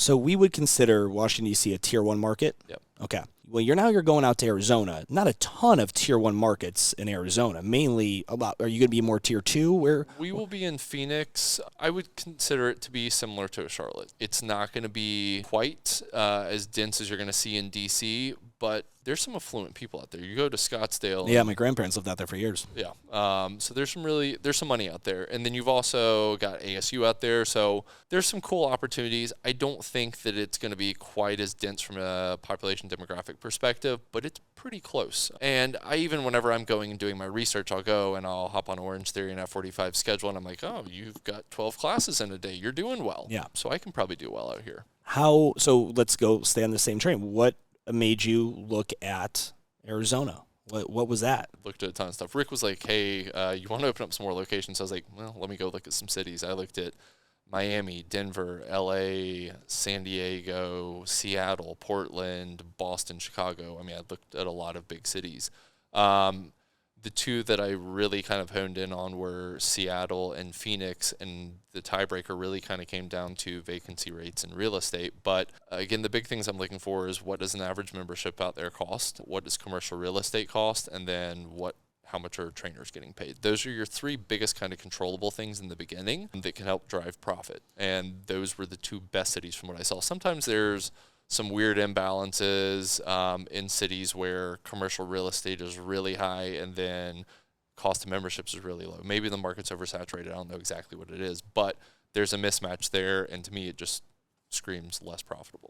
So we would consider Washington, D.C. a tier one market? Yep. Okay. Well, you're going out to Arizona. Not a ton of tier one markets in Arizona. Mainly a lot. Are you going to be more tier two? We will be in Phoenix. I would consider it to be similar to Charlotte. It's not going to be quite as dense as you're going to see in D.C., but there's some affluent people out there. You go to Scottsdale. Yeah, my grandparents lived out there for years. Yeah. So there's some money out there. And then you've also got ASU out there. So there's some cool opportunities. I don't think that it's going to be quite as dense from a population demographic perspective, but it's pretty close. And whenever I'm going and doing my research, I'll go and I'll hop on Orange Theory and F45 schedule, and I'm like, oh, you've got 12 classes in a day. You're doing well. Yeah. So I can probably do well out here. So let's go stay on the same train. What made you look at Arizona? What was that? Looked at a ton of stuff. Rick was like, hey, you want to open up some more locations? I was like, well, let me go look at some cities. I looked at Miami, Denver, LA, San Diego, Seattle, Portland, Boston, Chicago. I mean, I looked at a lot of big cities. The two that I really kind of honed in on were Seattle and Phoenix, and the tiebreaker really kind of came down to vacancy rates in real estate. But again, the big things I'm looking for is what does an average membership out there cost? What does commercial real estate cost? And then how much are trainers getting paid? Those are your three biggest kind of controllable things in the beginning that can help drive profit. And those were the two best cities from what I saw. Sometimes there's some weird imbalances in cities where commercial real estate is really high and then cost of memberships is really low. Maybe the market's oversaturated. I don't know exactly what it is, but there's a mismatch there, and to me it just screams less profitable.